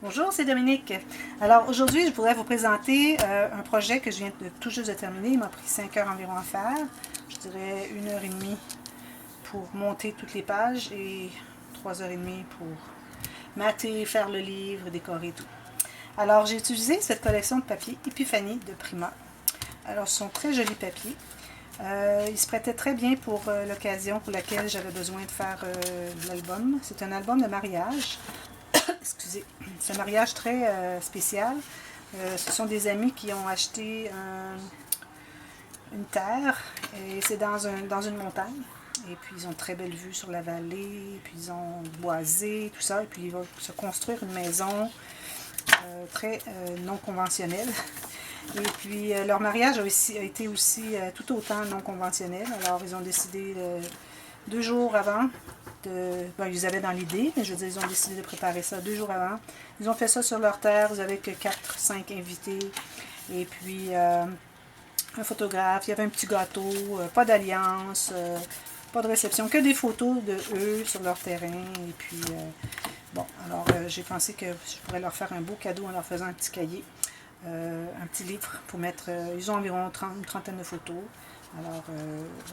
Bonjour, c'est Dominique. Alors aujourd'hui, je voudrais vous présenter un projet que je viens tout juste de terminer. Il m'a pris 5 heures environ à faire. Je dirais 1 heure et demie pour monter toutes les pages et 3 heures et demie pour mater, faire le livre, décorer tout. Alors j'ai utilisé cette collection de papier Epiphanie de Prima. Alors ce sont très jolis papiers. Ils se prêtaient très bien pour l'occasion pour laquelle j'avais besoin de faire l'album. C'est un album de mariage. Excusez, c'est un mariage très spécial. Ce sont des amis qui ont acheté une terre et c'est dans une montagne. Et puis ils ont de très belles vues sur la vallée, puis ils ont boisé, tout ça. Et puis ils vont se construire une maison très non conventionnelle. Et puis leur mariage a été aussi tout autant non conventionnel. Alors ils ont décidé 2 jours avant. Ils avaient dans l'idée, mais je veux dire, ils ont décidé de préparer ça 2 jours avant. Ils ont fait ça sur leur terre, ils avaient que 4-5 invités. Et puis, un photographe, il y avait un petit gâteau, pas d'alliance, pas de réception, que des photos de eux sur leur terrain. Et puis, alors j'ai pensé que je pourrais leur faire un beau cadeau en leur faisant un petit cahier, un petit livre pour mettre. Ils ont environ une trentaine de photos. Alors,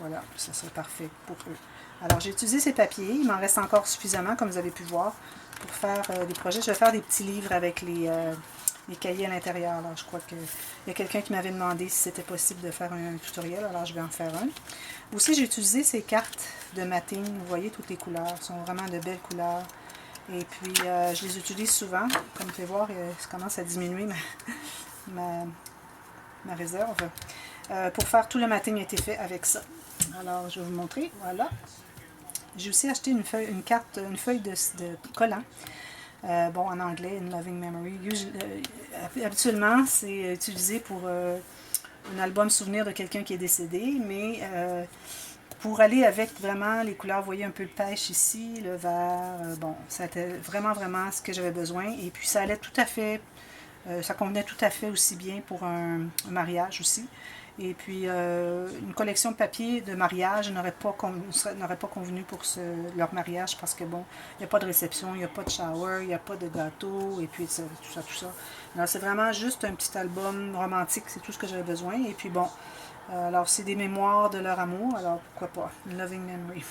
voilà, ça serait parfait pour eux. Alors, j'ai utilisé ces papiers. Il m'en reste encore suffisamment, comme vous avez pu voir, pour faire des projets. Je vais faire des petits livres avec les cahiers à l'intérieur. Alors, je crois qu'il y a quelqu'un qui m'avait demandé si c'était possible de faire un tutoriel. Alors, je vais en faire un. Aussi, j'ai utilisé ces cartes de matting. Vous voyez, toutes les couleurs. Ce sont vraiment de belles couleurs. Et puis, je les utilise souvent. Comme vous pouvez voir, ça commence à diminuer ma réserve. Pour faire tout le matting a été fait avec ça. Alors, je vais vous montrer. Voilà. J'ai aussi acheté une feuille de collant. En anglais, une loving memory. Habituellement, c'est utilisé pour un album souvenir de quelqu'un qui est décédé, mais pour aller avec vraiment les couleurs, vous voyez un peu de pêche ici, le vert, c'était vraiment ce que j'avais besoin. Et puis ça allait tout à fait, ça convenait tout à fait aussi bien pour un mariage aussi. Et puis, une collection de papiers de mariage n'aurait pas convenu pour leur mariage parce que, bon, il n'y a pas de réception, il n'y a pas de shower, il n'y a pas de gâteau, et puis tout ça. Alors, c'est vraiment juste un petit album romantique, c'est tout ce que j'avais besoin. Et puis, bon, alors, c'est des mémoires de leur amour, alors pourquoi pas, une loving memory.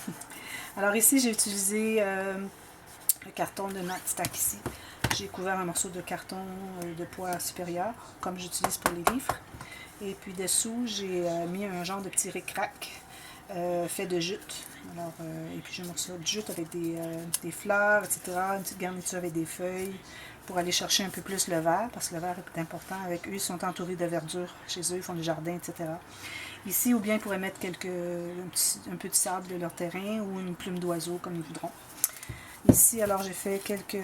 Alors, ici, j'ai utilisé le carton de Matt Stack ici. J'ai couvert un morceau de carton de poids supérieur, comme j'utilise pour les livres. Et puis dessous, j'ai mis un genre de petit ric-rac fait de jute. Alors, et puis j'ai un morceau de jute avec des fleurs, etc. Une petite garniture avec des feuilles pour aller chercher un peu plus le vert, parce que le vert est important. Avec eux, ils sont entourés de verdure. Chez eux, ils font des jardins, etc. Ici, ou bien ils pourraient mettre un peu de sable de leur terrain ou une plume d'oiseau, comme ils voudront. Ici, alors j'ai fait quelques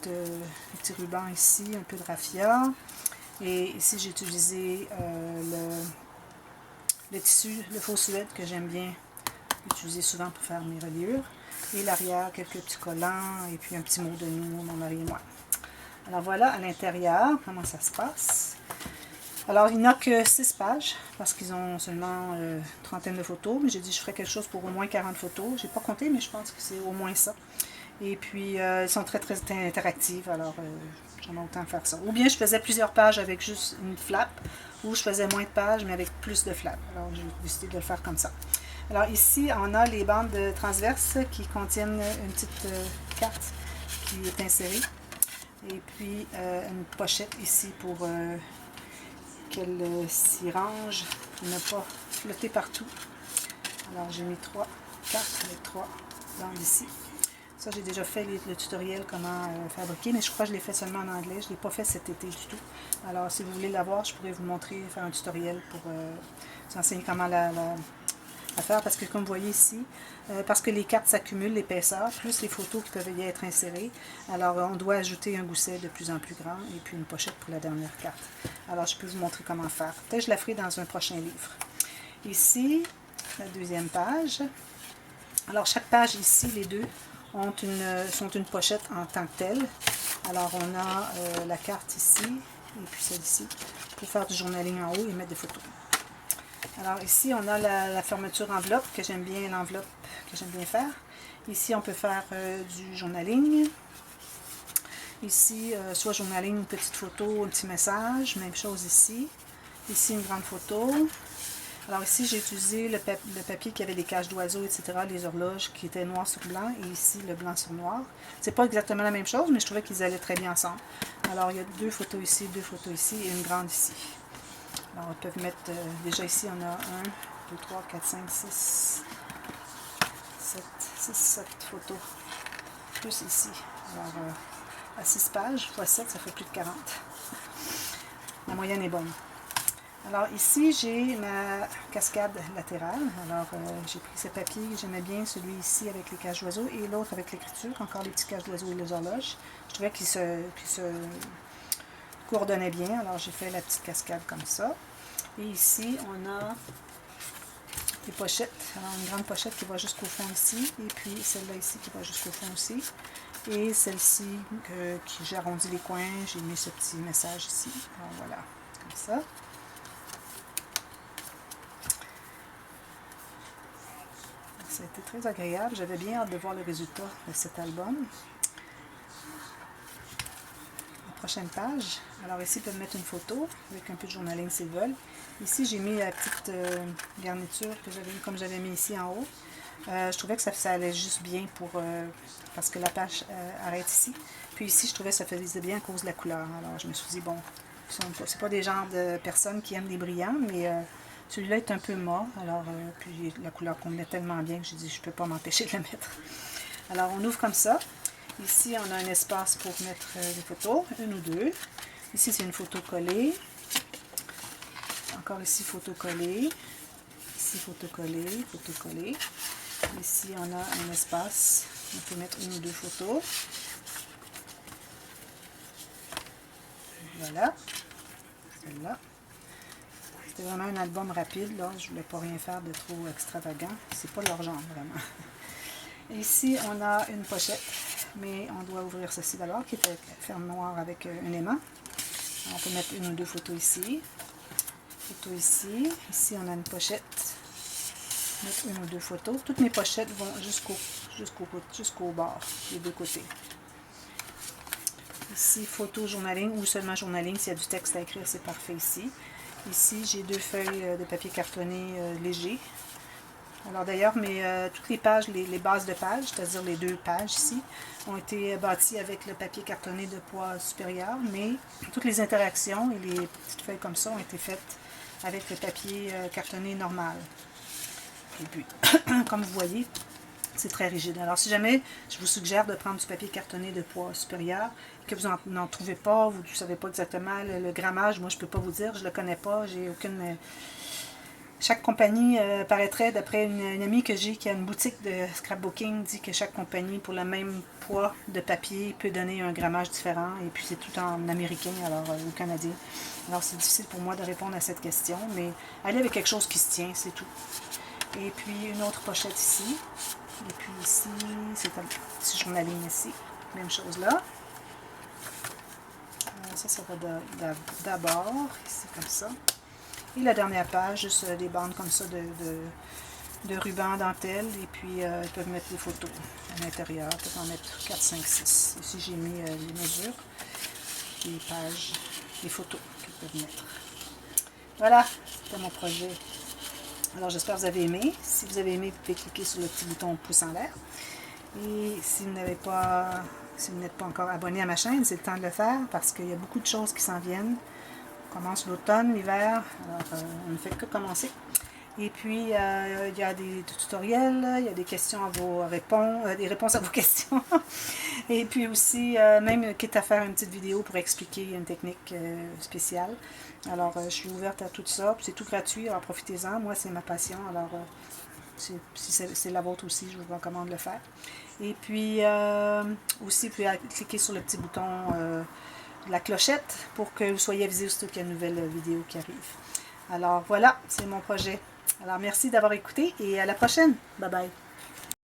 petits rubans ici, un peu de raffia. Et ici, j'ai utilisé le tissu, le faux suède que j'aime bien utiliser souvent pour faire mes reliures. Et l'arrière, quelques petits collants et puis un petit mot de nous, mon mari et moi. Alors voilà, à l'intérieur, comment ça se passe. Alors, il n'y a que 6 pages parce qu'ils ont seulement une trentaine de photos. Mais j'ai dit que je ferais quelque chose pour au moins 40 photos. Je n'ai pas compté, mais je pense que c'est au moins ça. Et puis, ils sont très interactifs, alors j'en ai autant faire ça. Ou bien je faisais plusieurs pages avec juste une flap, ou je faisais moins de pages, mais avec plus de flap. Alors, j'ai décidé de le faire comme ça. Alors ici, on a les bandes transverses qui contiennent une petite carte qui est insérée. Et puis, une pochette ici pour qu'elle s'y range, pour ne pas flotter partout. Alors, j'ai mis 3 cartes avec 3 bandes ici. Ça, j'ai déjà fait le tutoriel comment fabriquer, mais je crois que je l'ai fait seulement en anglais. Je ne l'ai pas fait cet été du tout. Alors, si vous voulez l'avoir, je pourrais vous montrer, faire un tutoriel pour vous enseigner comment la faire. Parce que, comme vous voyez ici, parce que les cartes s'accumulent, l'épaisseur, plus les photos qui peuvent y être insérées. Alors, on doit ajouter un gousset de plus en plus grand et puis une pochette pour la dernière carte. Alors, je peux vous montrer comment faire. Peut-être que je la ferai dans un prochain livre. Ici, la deuxième page. Alors, chaque page ici, les deux, sont une pochette en tant que telle. Alors, on a la carte ici, et puis celle ici, pour faire du journaling en haut et mettre des photos. Alors, ici, on a la fermeture enveloppe, que j'aime bien, l'enveloppe que j'aime bien faire. Ici, on peut faire du journaling. Ici, soit journaling, une petite photo, un petit message. Même chose ici. Ici, une grande photo. Alors ici, j'ai utilisé le papier qui avait des cages d'oiseaux, etc., les horloges qui étaient noir sur blanc, et ici, le blanc sur noir. C'est pas exactement la même chose, mais je trouvais qu'ils allaient très bien ensemble. Alors, il y a 2 photos ici, 2 photos ici, et une grande ici. Alors, on peut mettre, déjà ici, on a 1, 2, 3, 4, 5, 6, 7 photos. Plus ici. Alors, à 6 pages, x 7, ça fait plus de 40. La moyenne est bonne. Alors ici, j'ai ma cascade latérale. Alors j'ai pris ce papier, j'aimais bien celui ici avec les cages d'oiseaux et l'autre avec l'écriture, encore les petits cages d'oiseaux et les horloges. Je trouvais qu'ils se coordonnaient bien, alors j'ai fait la petite cascade comme ça. Et ici, on a les pochettes. Alors une grande pochette qui va jusqu'au fond ici, et puis celle-là ici qui va jusqu'au fond aussi. Et celle-ci, j'ai arrondi les coins, j'ai mis ce petit message ici. Alors voilà, comme ça. Ça a été très agréable. J'avais bien hâte de voir le résultat de cet album. La prochaine page. Alors ici, ils peuvent mettre une photo avec un peu de journaling s'ils veulent. Ici, j'ai mis la petite garniture que j'avais mis, comme j'avais mis ici en haut. Je trouvais que ça allait juste bien pour parce que la page arrête ici. Puis ici, je trouvais que ça faisait bien à cause de la couleur. Alors je me suis dit, bon, c'est pas des genres de personnes qui aiment les brillants, mais celui-là est un peu mort, alors puis la couleur convenait tellement bien que j'ai dit je ne peux pas m'empêcher de la mettre. Alors on ouvre comme ça. Ici on a un espace pour mettre des photos, une ou deux. Ici c'est une photo collée. Encore ici photo collée. Ici photo collée, photo collée. Ici on a un espace, on peut mettre une ou deux photos. Voilà, celle-là. C'était vraiment un album rapide, là. Je voulais pas rien faire de trop extravagant. C'est pas leur genre, vraiment. Et ici, on a une pochette, mais on doit ouvrir ceci d'abord, qui est ferme noire avec un aimant. On peut mettre une ou deux photos ici. Photo ici. Ici, on a une pochette. Mettre une ou deux photos. Toutes mes pochettes vont jusqu'au bord, des deux côtés. Ici, photo journaling ou seulement journaling. S'il y a du texte à écrire, c'est parfait ici. Ici, j'ai 2 feuilles de papier cartonné léger. Alors d'ailleurs, toutes les pages, les bases de pages, c'est-à-dire les 2 pages ici, ont été bâties avec le papier cartonné de poids supérieur, mais toutes les interactions et les petites feuilles comme ça ont été faites avec le papier cartonné normal. Et puis, comme vous voyez, c'est très rigide. Alors si jamais, je vous suggère de prendre du papier cartonné de poids supérieur, que vous n'en trouvez pas, vous ne savez pas exactement le grammage, moi je ne peux pas vous dire, je ne le connais pas, j'ai aucune... Chaque compagnie paraîtrait, d'après une amie que j'ai qui a une boutique de scrapbooking, dit que chaque compagnie, pour le même poids de papier, peut donner un grammage différent, et puis c'est tout en américain, alors au canadien. Alors c'est difficile pour moi de répondre à cette question, mais allez avec quelque chose qui se tient, c'est tout. Et puis une autre pochette ici. Et puis ici, c'est un petit journaling ici. Même chose là. Ça va d'abord, ici comme ça. Et la dernière page, juste des bandes comme ça de ruban dentelle. Et puis, ils peuvent mettre des photos à l'intérieur. Ils peuvent en mettre 4, 5, 6. Ici, j'ai mis les mesures, les pages, les photos qu'ils peuvent mettre. Voilà, c'était mon projet. Alors, j'espère que vous avez aimé. Si vous avez aimé, vous pouvez cliquer sur le petit bouton pouce en l'air. Et si vous n'êtes pas encore abonné à ma chaîne, c'est le temps de le faire parce qu'il y a beaucoup de choses qui s'en viennent. On commence l'automne, l'hiver, alors on ne fait que commencer. Et puis, il y a des tutoriels, il y a des questions à vos des réponses à vos questions. Et puis aussi, même quitte à faire une petite vidéo pour expliquer une technique spéciale. Alors, je suis ouverte à tout ça. C'est tout gratuit, alors profitez-en. Moi, c'est ma passion. Alors, si c'est la vôtre aussi, je vous recommande de le faire. Et puis, aussi, vous pouvez cliquer sur le petit bouton de la clochette pour que vous soyez avisé aussitôt qu'il y a une nouvelle vidéo qui arrive. Alors, voilà, c'est mon projet. Alors, merci d'avoir écouté et à la prochaine. Bye bye.